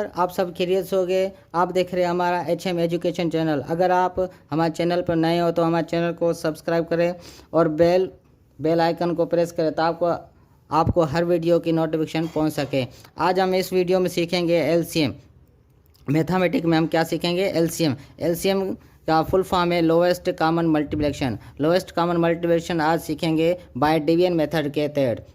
नमस्कार, आप सब खैरियत से होंगे। आप देख रहे हैं हमारा HM एजुकेशन चैनल। अगर आप हमारे चैनल पर नए हो तो हमारे चैनल को सब्सक्राइब करें और बेल आइकन को प्रेस करें ताकि आपको हर वीडियो की नोटिफिकेशन पहुंच सके। आज हम इस वीडियो में सीखेंगे LCM। मैथमेटिक में हम क्या सीखेंगे? LCM का फुल फॉर्म है lowest common multiplication. Lowest common multiplication आज सीखेंगे बाय डिवीजन मेथड के तहत।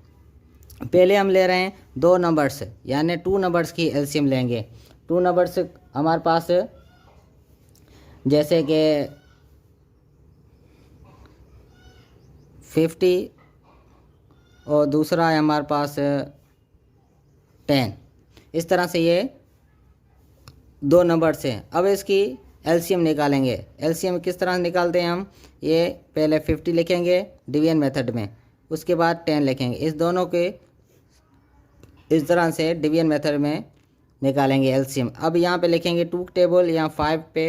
पहले हम ले रहे हैं दो नंबर्स, यानी 2 नंबर्स की एलसीएम लेंगे। 2 नंबर्स हमारे पास जैसे कि 50 और दूसरा है हमारे पास 10। इस तरह से ये 2 नंबर्स हैं। अब इसकी एलसीएम निकालेंगे। एलसीएम किस तरह निकालते हैं हम? ये पहले 50 लिखेंगे डिवीजन मेथड में, उसके बाद 10 लिखेंगे। इस दोनों के इस तरह से डिवीजन मेथड में निकालेंगे एलसीएम। अब यहाँ पे लिखेंगे 2 टेबल, यहाँ 5 पे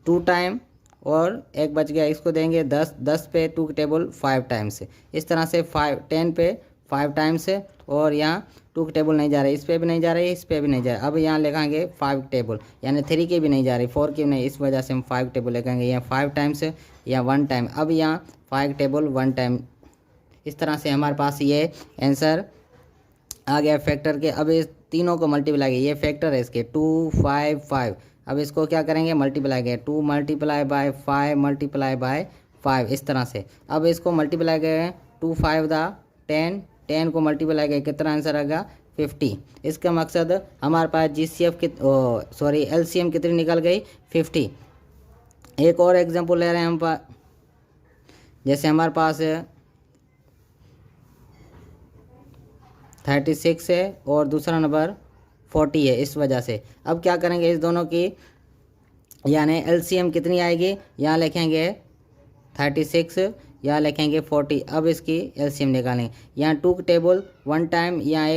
2 टाइम और एक बच गया, इसको देंगे 10 पे 2 टेबल 5 टाइम्स। इस तरह से 10 पे 5 टाइम्स, और यहाँ 2 टेबल नहीं जा रहे, इस पे भी नहीं जा रही, इस पे भी नहीं जा रहा। अब यहाँ लिखेंगे 5 टेबल, यानी 3 की भी नहीं जा रही, 4 की भी नहीं, इस वजह से हम 5 टेबल लिखेंगे। यहाँ 5 टाइम्स या 1 टाइम। अब यहाँ 5 टेबल 1 टाइम। इस तरह से हमारे पास ये आंसर आ गया फैक्टर के। अब इस तीनों को मल्टीप्लाई किया, ये फैक्टर है इसके 2 5 5। अब इसको क्या करेंगे? मल्टीप्लाई करें, 2 मल्टीप्लाई बाय 5 मल्टीप्लाई बाय 5, इस तरह से। अब इसको मल्टीप्लाई करें 2 5 दा 10, 10 को मल्टीप्लाई करें, कितना आंसर आएगा? 50। इसका मकसद हमारे पास एलसीएम कितनी निकल गई? 50। एक और एग्जांपल ले रहे हैं हम जैसे हमारे पास 36 है और दूसरा नंबर 40 है, इस वजह से। अब क्या करेंगे? इस दोनों की यानी एलसीएम कितनी आएगी? यहाँ लिखेंगे 36, यहाँ लिखेंगे 40। अब इसकी एलसीएम निकालेंगे। यहाँ 2 के टेबल 1 टाइम, यहाँ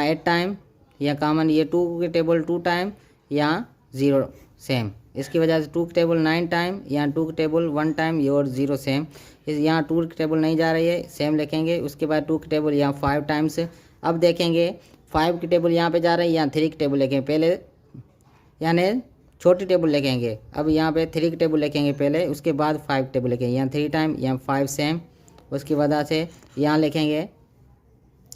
8 टाइम, यहाँ कॉमन, ये 2 के टेबल 2 टाइम, यहाँ 0 सेम। इसकी वजह से 2 के टेबल 9 टाइम, यहाँ 2 के टेबल 1 टाइम, ये और 0 सेम। यहाँ 2 के टेबल नहीं जा रही है, सेम लिखेंगे। उसके बाद 2 के टेबल यहाँ 5 टाइम्स। अब देखेंगे 5 की टेबल यहाँ पे जा रही है, यहाँ 3 की टेबल लिखेंगे पहले, यानी छोटी टेबल लिखेंगे। अब यहाँ पे 3 की टेबल लिखेंगे पहले, उसके बाद 5 टेबल लिखेंगे। यहाँ 3 टाइम, यहाँ 5 सेम। उसकी वजह से यहाँ लिखेंगे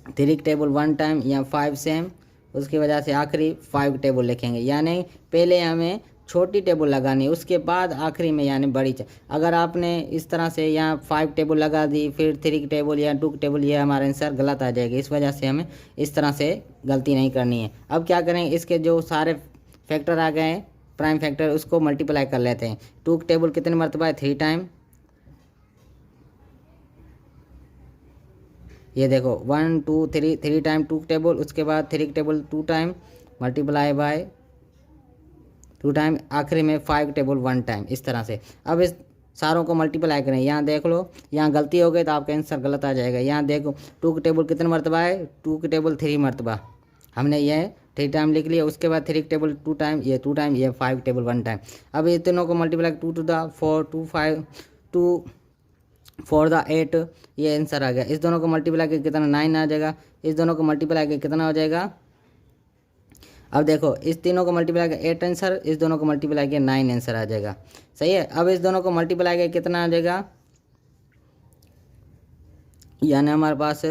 3 की टेबल 1 टाइम, यहाँ 5 सेम। उसकी वजह से आखिरी 5 टेबल लिखेंगे, यानी पहले हमें छोटी टेबल लगानी है, उसके बाद आखिरी में यानी बड़ी। अगर आपने इस तरह से यहाँ 5 टेबल लगा दी, फिर 3 की टेबल या 2 की टेबल, ये हमारा आंसर गलत आ जाएगा। इस वजह से हमें इस तरह से गलती नहीं करनी है। अब क्या करें? इसके जो सारे फैक्टर आ गए हैं, प्राइम फैक्टर, उसको मल्टीप्लाई कर लेते हैं। 2 की टेबल कितने मरतबा है? 3 टाइम। ये देखो 1 2 3 टाइम 2 की टेबल, उसके बाद 3 की table 2 time multiply by 2 time, आखिरी में 5 टेबल 1 टाइम, इस तरह से। अब इस सारों को मल्टीप्लाई करें। यहाँ देख लो, यहाँ गलती हो गई तो आपका आंसर गलत आ जाएगा। यहाँ देखो 2 की टेबल कितने मरतबा है? 2 की टेबल 3 मरतबा, हमने ये 3 टाइम लिख लिया। उसके बाद 3 की टेबल 2 टाइम, ये 2 टाइम, ये 5 टेबल 1 टाइम। अब ये तीनों को मल्टीप्लाई 2 टू द 4 2 5 2 4 द 8, ये आंसर आ गया। इस दोनों को मल्टीप्लाई करके कितना? 9 आ जाएगा। इस दोनों को मल्टीप्लाई करके कितना हो जाएगा? अब देखो, इस तीनों को मल्टीप्लाई कर 8 आंसर, इस दोनों को मल्टीप्लाई किया 9 आंसर आ जाएगा। सही है। अब इस दोनों को मल्टीप्लाई करके कितना आ जाएगा? यानी हमारे पास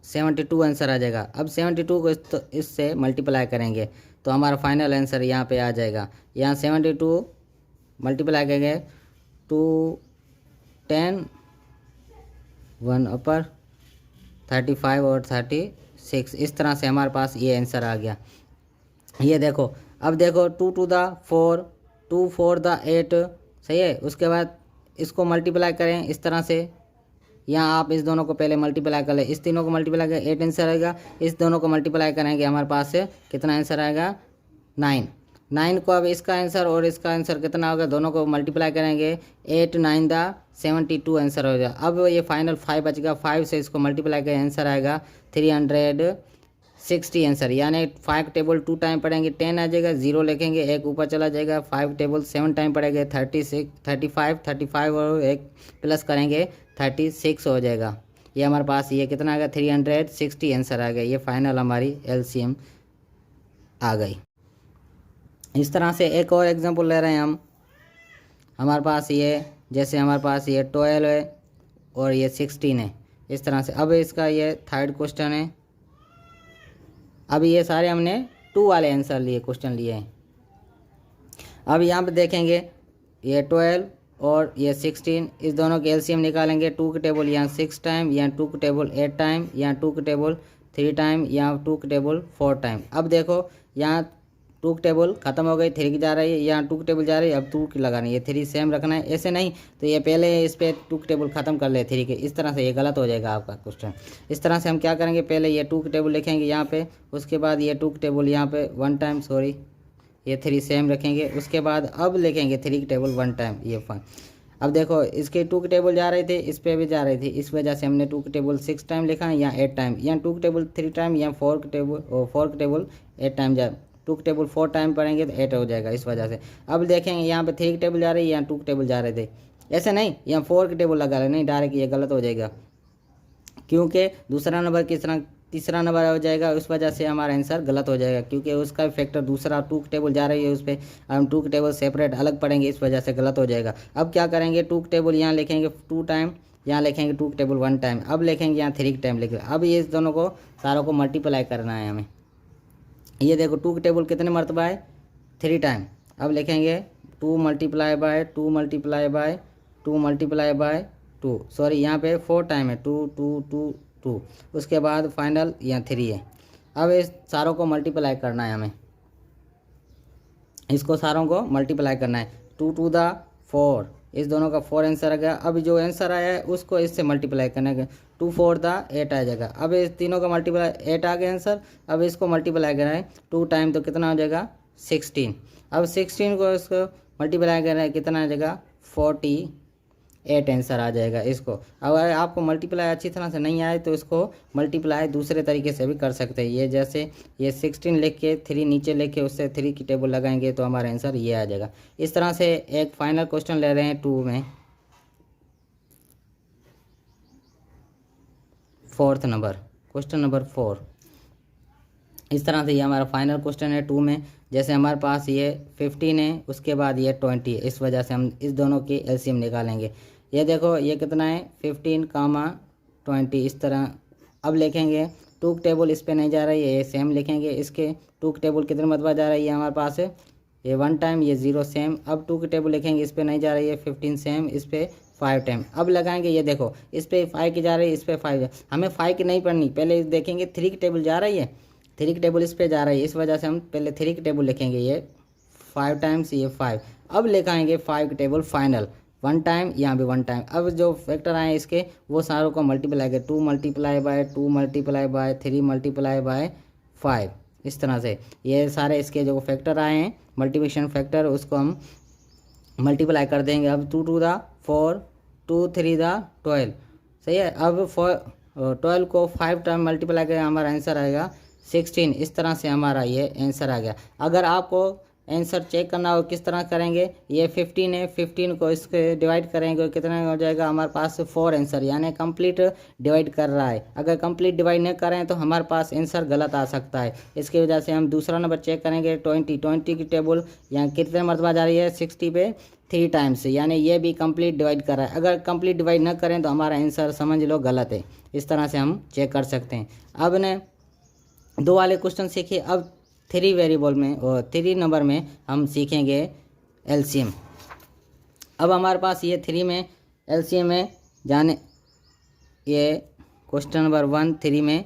72 आंसर आ जाएगा। अब 72 को इससे मल्टीप्लाई करेंगे तो हमारा फाइनल आंसर यहाँ पे आ जाएगा। यहाँ 72 मल्टीप्लाई करेंगे 2 10 1 ऊपर 35 और 36, इस तरह से हमारे पास ये आंसर आ गया। ये देखो, अब देखो 2 टू द 4 2 4 द 8, सही है। उसके बाद इसको मल्टीप्लाई करें इस तरह से। यहाँ आप इस दोनों को पहले मल्टीप्लाई कर ले, इस तीनों को मल्टीप्लाई करें 8 आंसर आएगा। इस दोनों को मल्टीप्लाई करेंगे, हमारे पास कितना आंसर आएगा? 9 को। अब इसका आंसर और इसका आंसर कितना होगा? दोनों को मल्टीप्लाई करेंगे 8 9 द 72 आंसर हो जाएगा। अब ये फाइनल 5 बचेगा, 5 से इसको मल्टीप्लाई करें, आंसर आएगा 360 आंसर। यानी 5 टेबल 2 टाइम पढ़ेंगे 10 आ जाएगा, 0 लिखेंगे, एक ऊपर चला जाएगा। 5 टेबल 7 टाइम पढ़ेंगे 36 35 और एक प्लस करेंगे 36 हो जाएगा। ये हमारे पास ये कितना आ गया? 360 आंसर आ गया। ये फाइनल हमारी एलसीएम आ गई। इस तरह से एक और एग्जांपल ले रहे हैं हम। हमारे पास ये, जैसे हमारे पास ये 12 है और ये 16 है, इस तरह से। अब इसका ये थर्ड क्वेश्चन है। अब ये सारे हमने 2 वाले आंसर लिए, क्वेश्चन लिए हैं। अब यहाँ पे देखेंगे ये 12 और ये 16, इस दोनों के एलसीएम निकालेंगे। 2 की टेबल यहाँ 6 टाइम, यहाँ 2 की टेबल 8 टाइम, यहाँ 2 की टेबल 3 टाइम, यहाँ 2 की टेबल 4 टाइम। अब देखो यहाँ 2 की टेबल खत्म हो गई, 3 की जा रही है, यहाँ 2 की टेबल जा रही है, अब 2 की लगानी है, 3 सेम रखना है। ऐसे नहीं तो ये पहले इस पर 2 की टेबल खत्म कर ले 3 के, इस तरह से ये गलत हो जाएगा आपका क्वेश्चन। इस तरह से हम क्या करेंगे, पहले ये 2 की टेबल लिखेंगे यहाँ पे, उसके बाद ये 2 की टेबल यहाँ पे 1 टाइम, सॉरी ये 3 सेम रखेंगे, उसके बाद अब लिखेंगे 3 की टेबल 1 टाइम, ये 5। अब देखो इसके 2 की टेबल जा रहे थे, इस पे भी जा रही थी, इस वजह से हमने 2 की टेबल 6 टाइम लिखा है, यहाँ 8 टाइम, यहाँ 2 की टेबल 3 टाइम, यहाँ 4 की टेबल 8 टाइम जा, 2 की टेबल 4 टाइम पढ़ेंगे तो 8 हो जाएगा, इस वजह से। अब देखेंगे यहाँ पे 3 की टेबल जा रही है, यहाँ 2 की टेबल जा रहे थे, ऐसे नहीं यहाँ 4 की टेबल लगा रहे, नहीं डायरेक्ट ये गलत हो जाएगा, क्योंकि दूसरा नंबर किस तरह तीसरा नंबर हो जाएगा, उस वजह से हमारा आंसर गलत हो जाएगा, क्योंकि उसका फैक्टर दूसरा 2 की टेबल जा रही है, उस पर हम 2 की टेबल सेपरेट अलग पढ़ेंगे, इस वजह से गलत हो जाएगा। अब क्या करेंगे, 2 की टेबल यहाँ लिखेंगे 2 टाइम, यहाँ लिखेंगे 2 की टेबल 1 टाइम, अब लिखेंगे यहाँ 3 की टाइम लिखेंगे। अब ये इस दोनों को सारों को मल्टीप्लाई करना है हमें। ये देखो 2 की टेबल कितने मरतबा है, 3 टाइम। अब लिखेंगे 2 multiply by 2 multiply by 2 multiply by 2, sorry यहाँ पे 4 टाइम है, 2 2 2 2, उसके बाद फाइनल यहाँ 3 है। अब इस सारों को मल्टीप्लाई करना है हमें, इसको सारों को मल्टीप्लाई करना है। 2 टू द 4, इस दोनों का 4 आंसर आ गया। अब जो आंसर आया है उसको इससे मल्टीप्लाई करना है, 2 4 द 8 आ जाएगा। अब इस तीनों का मल्टीप्लाई 8 आ गया आंसर। अब इसको मल्टीप्लाई करना है 2 टाइम, तो कितना हो जाएगा 16। अब 16 को इसको मल्टीप्लाई करना है, कितना आ जाएगा 48 आंसर आ जाएगा इसको। अगर आपको मल्टीप्लाई अच्छी तरह से नहीं आए तो इसको मल्टीप्लाई दूसरे तरीके से भी कर सकते हैं। ये जैसे ये 16 लिख के 3 नीचे लिख के उससे 3 की टेबल लगाएंगे तो हमारा आंसर ये आ जाएगा। इस तरह से एक फाइनल क्वेश्चन ले रहे हैं 2 में, 4th नंबर, क्वेश्चन नंबर 4। इस तरह से ये हमारा फाइनल क्वेश्चन है 2 में। जैसे हमारे पास ये 15 है, उसके बाद ये 20 है, इस वजह से हम इस दोनों की एलसीएम निकालेंगे। ये देखो ये कितना है 15, 20, इस तरह। अब लिखेंगे 2 की टेबल इस पे नहीं जा रही है, ये सेम लिखेंगे। इसके 2 की टेबल कितने मरतबा जा रही है हमारे पास है, ये 1 टाइम, ये 0 सेम। अब 2 की टेबल लिखेंगे, इस पे नहीं जा रही है 15 सेम, इस पे 5 टाइम। अब लगाएंगे, ये देखो इस पे 5 की जा रही है, इस पे 5, हमें 5 की नहीं पढ़नी, पहले देखेंगे 3 की टेबल जा रही है, 3 की टेबल इस पे जा रही है, इस वजह से हम पहले 3 की टेबल लिखेंगे, ये 5 टाइम्स, ये 5। अब लिखाएंगे 5 की टेबल फाइनल 1 टाइम, यहाँ भी 1 टाइम। अब जो फैक्टर आए इसके वो सारों को मल्टीप्लाई करें, 2 multiply by 2 multiply by 3 multiply by 5, इस तरह से ये सारे इसके जो फैक्टर आए हैं मल्टीप्लिकेशन फैक्टर, उसको हम मल्टीप्लाई कर देंगे। अब 2 टू द 4, 2 3 द 12, सही है। अब 12 को 5 टाइम मल्टीप्लाई करें, हमारा आंसर आएगा 16। इस तरह से हमारा ये आंसर आ गया। अगर आपको आंसर चेक करना हो किस तरह करेंगे, ये 15 है, 15 को इसके डिवाइड करेंगे, कितना हो जाएगा हमारे पास 4 आंसर, यानी कंप्लीट डिवाइड कर रहा है। अगर कंप्लीट डिवाइड नहीं करें तो हमारे पास आंसर गलत आ सकता है। इसकी वजह से हम दूसरा नंबर चेक करेंगे 20 की टेबल यहाँ कितने मरतबा जा रही है 60 पे 3 टाइम्स, यानी ये भी कंप्लीट डिवाइड कर रहा है। अगर कंप्लीट डिवाइड न करें तो हमारा आंसर समझ लो गलत है। इस तरह से हम चेक कर सकते हैं। अब ने 2 वाले क्वेश्चन सीखे। अब 3 वेरिएबल में और 3 नंबर में हम सीखेंगे एलसीएम। अब हमारे पास ये 3 में एलसीएम है, जाने ये क्वेश्चन नंबर 1 3 में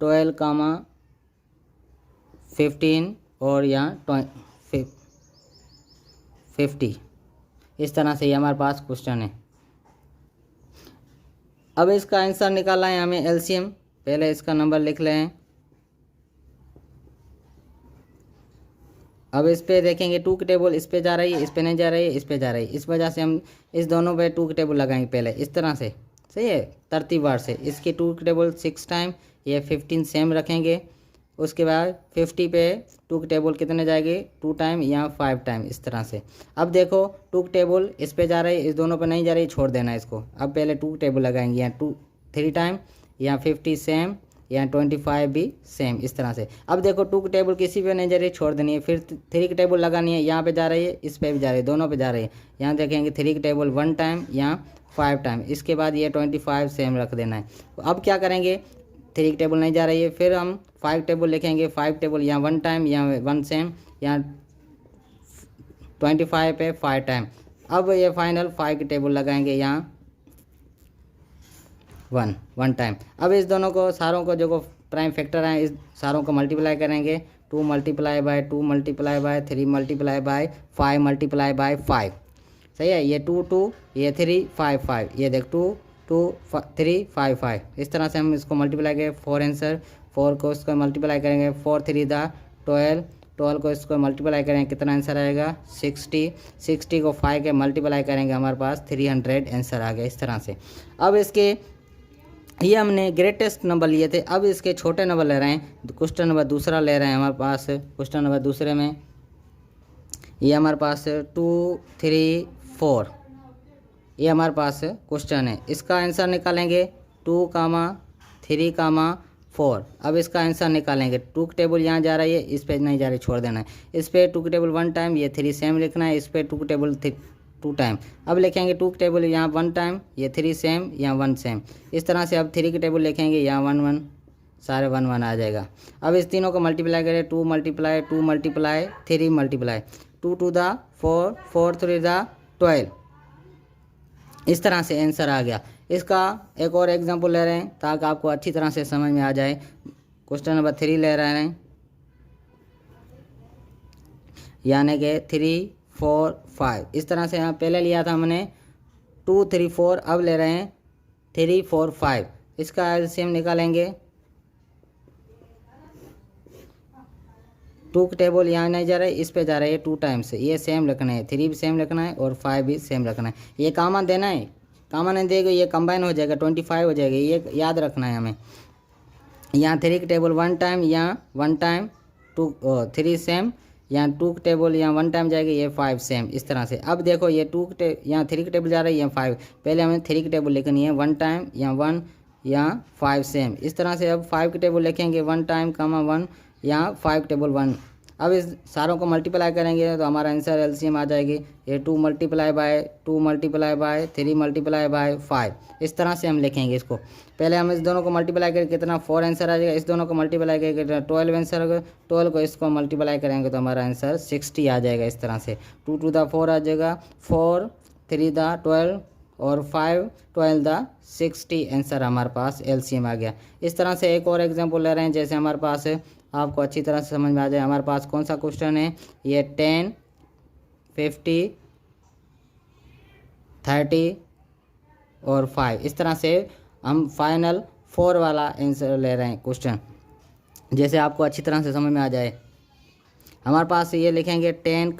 12, 15 और यहाँ 50, इस तरह से ये हमारे पास क्वेश्चन है। अब इसका आंसर निकालना है हमें एलसीएम। पहले इसका नंबर लिख लें। अब इस पे देखेंगे 2 की टेबल इस पे जा रही है, इस पे नहीं जा रही है, इस पे जा रही है, इस वजह से हम इस दोनों पे 2 की टेबल लगाएंगे पहले, इस तरह से, सही है, तरतीबवार से। इसकी 2 की टेबल 6 टाइम, ये 15 सेम रखेंगे। उसके बाद 50 पे 2 की टेबल कितने जाएगी 2 टाइम, यहाँ 5 टाइम, इस तरह से। अब देखो 2 की टेबल इस पे जा रही है, इस दोनों पे नहीं जा रही, छोड़ देना इसको। अब पहले 2 की टेबल लगाएंगे, यहाँ 3 टाइम, यहाँ 50 सेम, यहाँ 25 भी सेम, इस तरह से। अब देखो 2 की टेबल किसी पे नहीं जा रही, छोड़ देनी है। फिर 3 की टेबल लगानी है, यहाँ पे जा रही है, इस पे भी जा रही है, दोनों पे जा रही है। यहाँ देखेंगे 3 की टेबल 1 टाइम, यहाँ 5 टाइम, इसके बाद ये 25 सेम रख देना है। अब क्या करेंगे, 3 की टेबल नहीं जा रही है, फिर हम 5 टेबल लिखेंगे। 5 टेबल यहाँ 1 टाइम, यहाँ 1 सेम, यहाँ 25 पे 5 टाइम। अब ये फाइनल 5 की टेबल लगाएंगे, यहाँ 1 टाइम। अब इस दोनों को सारों को जो प्राइम फैक्टर हैं, इस सारों को मल्टीप्लाई करेंगे। 2 multiply by 2 multiply by 3 multiply by 5 multiply by 5, सही है। ये 2 2, ये 3 5 5, ये देख 2 2 3 5 5, इस तरह से हम इसको मल्टीप्लाई करेंगे। 4 आंसर, 4 को इसको मल्टीप्लाई करेंगे, 4 3 दा 12, 12 को इसको मल्टीप्लाई करेंगे, कितना आंसर आएगा 60, 60 को 5 के मल्टीप्लाई करेंगे, हमारे पास 300 आंसर आ गया, इस तरह से। अब इसके ये हमने ग्रेटेस्ट नंबर लिए थे, अब इसके छोटे नंबर ले रहे हैं। क्वेश्चन नंबर दूसरा ले रहे हैं हमारे पास। क्वेश्चन नंबर दूसरे में ये हमारे पास 2 3 4, ये हमारे पास क्वेश्चन है। इसका आंसर निकालेंगे 2, 3, 4। अब इसका आंसर निकालेंगे। 2 की टेबल यहाँ जा रही है, इस पे नहीं जा रही, छोड़ देना है। इस पे 2 की टेबल 1 टाइम, ये 3 सेम लिखना है। इस पे 2 की टेबल 2 टाइम। अब लिखेंगे 2 की टेबल यहाँ 1 टाइम, ये 3 सेम, यहाँ 1 सेम, इस तरह से। अब 3 की टेबल लिखेंगे, यहाँ 1 1, सारे 1 1 आ जाएगा। अब इस तीनों को मल्टीप्लाई करें, 2 मल्टीप्लाई 2 मल्टीप्लाई 3 मल्टीप्लाई 2 2 दा 4, 4 3 दा 12, इस तरह से आंसर आ गया। इसका एक और एग्जांपल ले रहे हैं ताकि आपको अच्छी तरह से समझ में आ जाए। क्वेश्चन नंबर 3 ले रहे हैं, यानी कि 3 4 5, इस तरह से। यहाँ पहले लिया था हमने 2 3 4, अब ले रहे हैं 3 4 5। इसका एलसीएम निकालेंगे। 2 की टेबल यहाँ नहीं जा रहा है, इस पे जा रहा है 2 टाइम्स, ये सेम रखना है। 3 भी सेम रखना है और 5 भी सेम रखना है। ये कॉमन देना है, कॉमन नहीं देगा ये कंबाइन हो जाएगा, 25 हो जाएगा, ये याद रखना है हमें। यहाँ 3 की टेबल 1 टाइम, यहाँ 1 टाइम, 2 3 सेम, यहाँ 2 की टेबल यहाँ 1 टाइम जाएगी, ये 5 सेम, इस तरह से। अब देखो ये यहाँ 3 की टेबल जा रही है, यहाँ 5, पहले हमें 3 की टेबल लिखनी है। 1 टाइम, यहाँ 1, यहाँ 5 सेम, इस तरह से। अब 5 की टेबल लिखेंगे, 1 टाइम 1, यहाँ 5 टेबल 1। अब इस सारों को मल्टीप्लाई करेंगे तो हमारा आंसर एलसीएम आ जाएगी। ये 2 multiply by 2 multiply by 3 multiply by 5, इस तरह से हम लिखेंगे इसको। पहले हम इस दोनों को मल्टीप्लाई करके कितना 4 आंसर आ जाएगा, इस दोनों को मल्टीप्लाई करके कितना 12 आंसर होगा। 12 को इसको मल्टीप्लाई करेंगे तो हमारा आंसर 60 आ जाएगा, इस तरह से। 2 2 दा 4 आ जाएगा, 4 3 दा 12 और 5 12 दा 60, आंसर हमारे पास एलसीएम आ गया। इस तरह से एक और एग्जाम्पल ले रहे हैं, जैसे हमारे पास आपको अच्छी तरह से समझ में आ जाए। हमारे पास कौन सा क्वेश्चन है, ये 10 50 30 और 5, इस तरह से हम फाइनल 4 वाला आंसर ले रहे हैं क्वेश्चन, जैसे आपको अच्छी तरह से समझ में आ जाए। हमारे पास ये लिखेंगे 10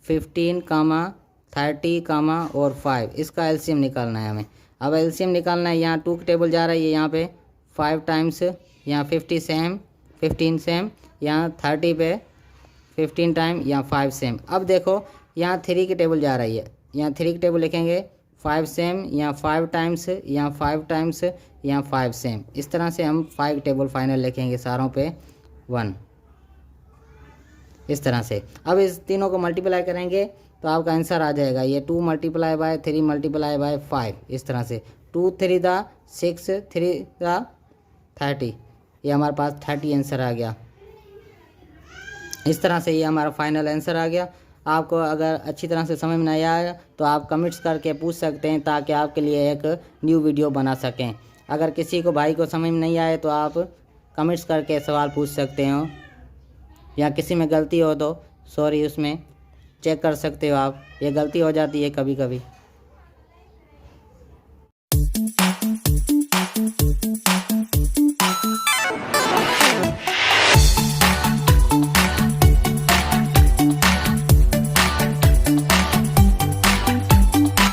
15 30 और 5, इसका एलसीएम निकालना है हमें। अब एलसीएम निकालना है, यहाँ 2 की टेबल जा रही है, यहाँ पे 5 टाइम्स, यहाँ 15 सेम, यहाँ 30 पे 15 टाइम, यहाँ 5 सेम। अब देखो यहाँ 3 की टेबल जा रही है, यहाँ 3 की टेबल लिखेंगे, 5 सेम, यहाँ 5 टाइम्स, यहाँ 5 टाइम्स, यहाँ 5 सेम, इस तरह से हम 5 टेबल फाइनल लिखेंगे सारों पे 1, इस तरह से। अब इस तीनों को मल्टीप्लाई करेंगे तो आपका आंसर आ जाएगा, ये 2 मल्टीप्लाई बाय 3 मल्टीप्लाई बाय 5, इस तरह से। 2 3 दा 6 3 दा 30, ये हमारे पास 30 आंसर आ गया, इस तरह से। ये हमारा फाइनल आंसर आ गया। आपको अगर अच्छी तरह से समझ में नहीं आया तो आप कमेंट्स करके पूछ सकते हैं, ताकि आपके लिए एक न्यू वीडियो बना सकें। अगर किसी को भाई को समझ में नहीं आए तो आप कमेंट्स करके सवाल पूछ सकते हो, या किसी में गलती हो तो सॉरी उसमें चेक कर सकते हो आप, ये गलती हो जाती है कभी कभी।